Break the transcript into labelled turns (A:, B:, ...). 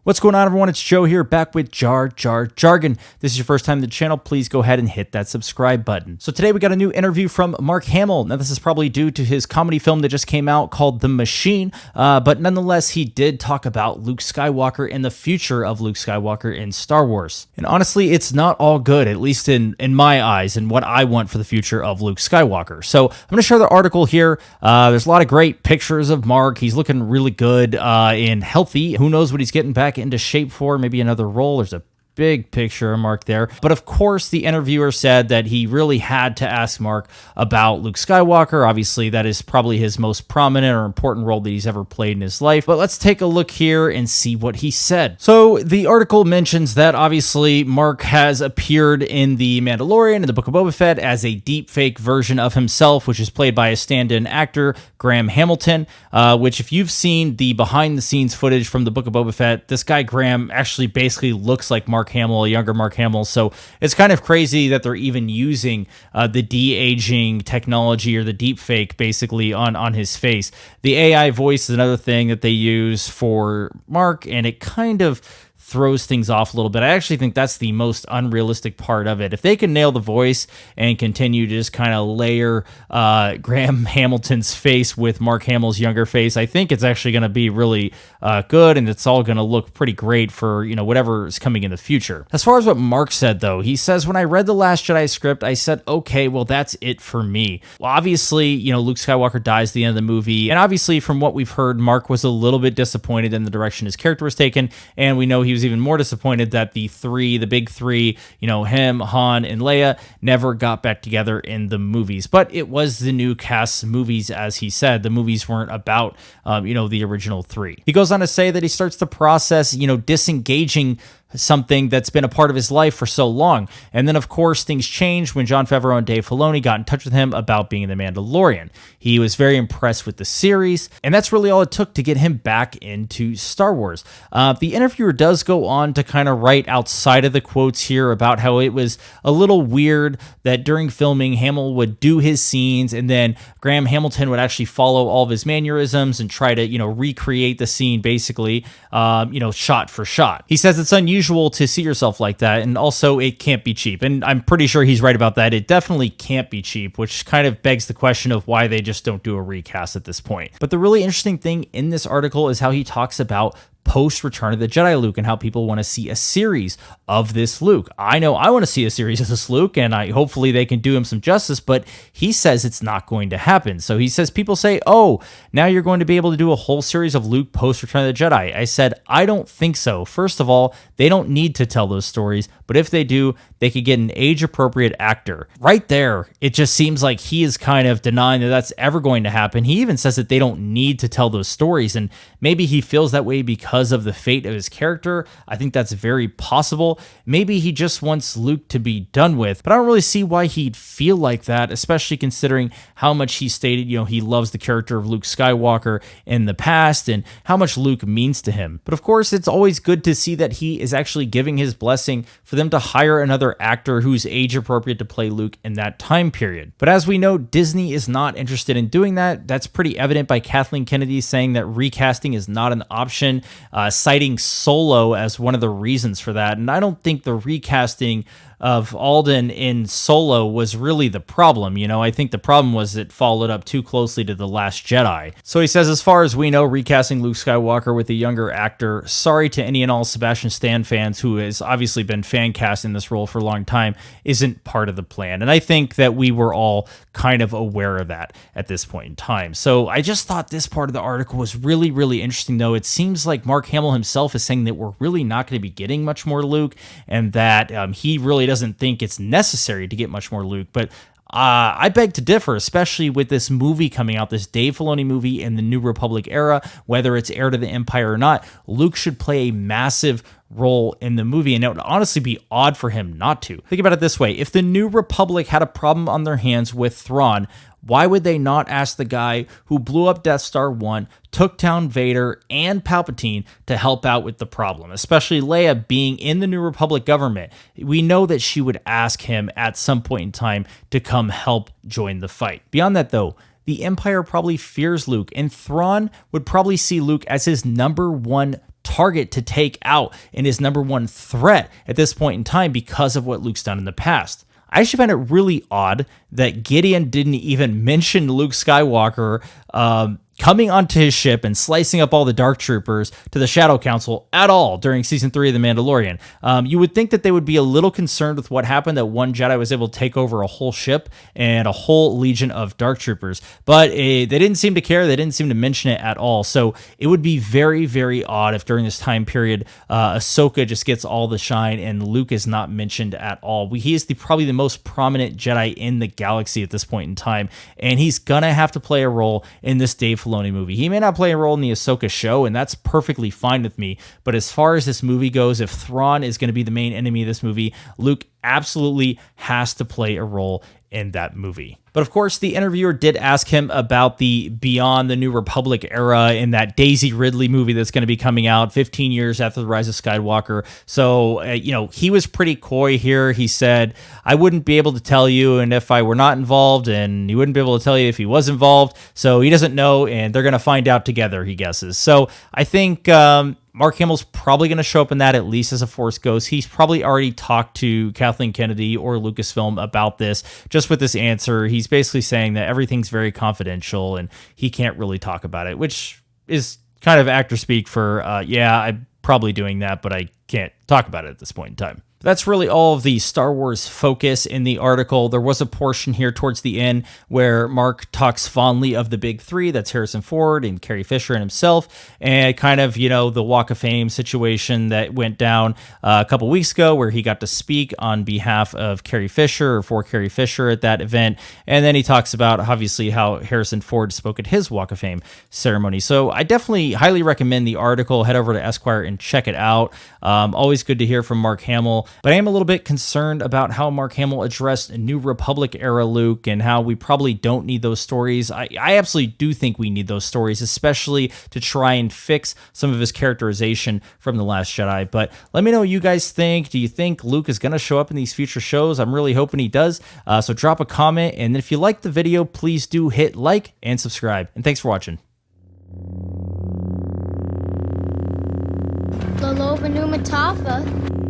A: What's going on, everyone? It's Joe here, back with Jar Jar Jargon. This is your first time to the channel, please go ahead and hit that subscribe button. So today we got a new interview from Mark Hamill. Now this is probably due to his comedy film that just came out called The Machine, but nonetheless he did talk about Luke Skywalker and the future of Luke Skywalker in Star Wars. And honestly, it's not all good, at least in my eyes, and what I want for the future of Luke Skywalker. So I'm going to share the article here. There's a lot of great pictures of Mark. He's looking really good and healthy. Who knows what he's getting back into shape for, maybe another role. There's a big picture of Mark there. But of course, the interviewer said that he really had to ask Mark about Luke Skywalker. Obviously, that is probably his most prominent or important role that he's ever played in his life. But let's take a look here and see what he said. So the article mentions that obviously Mark has appeared in The Mandalorian and the Book of Boba Fett as a deepfake version of himself, which is played by a stand-in actor, Graham Hamilton, which if you've seen the behind-the-scenes footage from the Book of Boba Fett, this guy Graham actually basically looks like Mark Hamill, a younger Mark Hamill. So it's kind of crazy that they're even using the de-aging technology or the deep fake basically on his face. The AI voice is another thing that they use for Mark, and it kind of throws things off a little bit. I actually think that's the most unrealistic part of it. If they can nail the voice and continue to just kind of layer Graham Hamilton's face with Mark Hamill's younger face, I think it's actually going to be really good, and it's all going to look pretty great for, you know, whatever is coming in the future. As far as what Mark said, though, he says, when I read The Last Jedi script, I said, okay, well, that's it for me. Well, obviously, you know, Luke Skywalker dies at the end of the movie, and obviously from what we've heard, Mark was a little bit disappointed in the direction his character was taken, and we know he was even more disappointed that the big three, you know, him, Han, and Leia never got back together in the movies. But it was the new cast movies, as he said. The movies weren't about, you know, the original three. He goes on to say that he starts the process, you know, disengaging something that's been a part of his life for so long. And then, of course, things changed when Jon Favreau and Dave Filoni got in touch with him about being in The Mandalorian. He was very impressed with the series, and that's really all it took to get him back into Star Wars. The interviewer does go on to kind of write outside of the quotes here about how it was a little weird that during filming, Hamill would do his scenes, and then Graham Hamilton would actually follow all of his mannerisms and try to, you know, recreate the scene basically, you know, shot for shot. He says it's unusual to see yourself like that, and also it can't be cheap, and I'm pretty sure he's right about that. It definitely can't be cheap, which kind of begs the question of why they just don't do a recast at this point. But the really interesting thing in this article is how he talks about post Return of the Jedi Luke and how people want to see a series of this Luke. I know I want to see a series of this Luke, and hopefully they can do him some justice, but he says it's not going to happen. So he says people say, oh, now you're going to be able to do a whole series of Luke post Return of the Jedi. I said, I don't think so. First of all, they don't need to tell those stories, but if they do, they could get an age-appropriate actor. Right there, it just seems like he is kind of denying that that's ever going to happen. He even says that they don't need to tell those stories, and maybe he feels that way because of the fate of his character. I think that's very possible. Maybe he just wants Luke to be done with, but I don't really see why he'd feel like that, especially considering how much he stated, you know, he loves the character of Luke Skywalker in the past and how much Luke means to him. But of course, it's always good to see that he is actually giving his blessing for them to hire another actor who's age appropriate to play Luke in that time period. But as we know, Disney is not interested in doing that. That's pretty evident by Kathleen Kennedy saying that recasting is not an option, citing Solo as one of the reasons for that. And I don't think the recasting of Alden in Solo was really the problem. You know, I think the problem was it followed up too closely to The Last Jedi. So he says, as far as we know, recasting Luke Skywalker with a younger actor, sorry to any and all Sebastian Stan fans who has obviously been fan cast in this role for a long time, isn't part of the plan. And I think that we were all kind of aware of that at this point in time. So I just thought this part of the article was really, really interesting, though. It seems like Mark Hamill himself is saying that we're really not going to be getting much more Luke, and that he really doesn't think it's necessary to get much more Luke. But I beg to differ, especially with this movie coming out, this Dave Filoni movie in the New Republic era, whether it's Heir to the Empire or not. Luke should play a massive role in the movie, and it would honestly be odd for him not to. Think about it this way. If the New Republic had a problem on their hands with Thrawn, why would they not ask the guy who blew up Death Star 1, took down Vader and Palpatine to help out with the problem, especially Leia being in the New Republic government? We know that she would ask him at some point in time to come help join the fight. Beyond that, though, the Empire probably fears Luke, and Thrawn would probably see Luke as his number one target to take out and his number one threat at this point in time because of what Luke's done in the past. I actually find it really odd that Gideon didn't even mention Luke Skywalker coming onto his ship and slicing up all the Dark Troopers to the Shadow Council at all during Season 3 of The Mandalorian. You would think that they would be a little concerned with what happened, that one Jedi was able to take over a whole ship and a whole legion of Dark Troopers, but they didn't seem to care. They didn't seem to mention it at all. So it would be very, very odd if during this time period, Ahsoka just gets all the shine and Luke is not mentioned at all. He is probably the most prominent Jedi in the galaxy at this point in time, and he's gonna have to play a role in this Dave Filoni movie. He may not play a role in the Ahsoka show, and that's perfectly fine with me, but as far as this movie goes, if Thrawn is going to be the main enemy of this movie, Luke absolutely has to play a role in that movie. But of course, the interviewer did ask him about the Beyond the New Republic era in that Daisy Ridley movie that's going to be coming out 15 years after the Rise of Skywalker. So, he was pretty coy here. He said, I wouldn't be able to tell you, and if I were not involved, and he wouldn't be able to tell you if he was involved. So he doesn't know, and they're going to find out together, he guesses. So I think Mark Hamill's probably going to show up in that, at least as a Force ghost. He's probably already talked to Kathleen Kennedy or Lucasfilm about this. Just with this answer, he's basically saying that everything's very confidential and he can't really talk about it, which is kind of actor speak for, I'm probably doing that, but I can't talk about it at this point in time. That's really all of the Star Wars focus in the article. There was a portion here towards the end where Mark talks fondly of the big three. That's Harrison Ford and Carrie Fisher and himself, and kind of, the Walk of Fame situation that went down a couple weeks ago where he got to speak on behalf of Carrie Fisher or for Carrie Fisher at that event. And then he talks about, obviously, how Harrison Ford spoke at his Walk of Fame ceremony. So I definitely highly recommend the article. Head over to Esquire and check it out. Always good to hear from Mark Hamill. But I am a little bit concerned about how Mark Hamill addressed New Republic era Luke and how we probably don't need those stories. I absolutely do think we need those stories, especially to try and fix some of his characterization from The Last Jedi. But let me know what you guys think. Do you think Luke is going to show up in these future shows? I'm really hoping he does. So drop a comment. And if you like the video, please do hit like and subscribe. And thanks for watching.
B: Lolo Mataafa.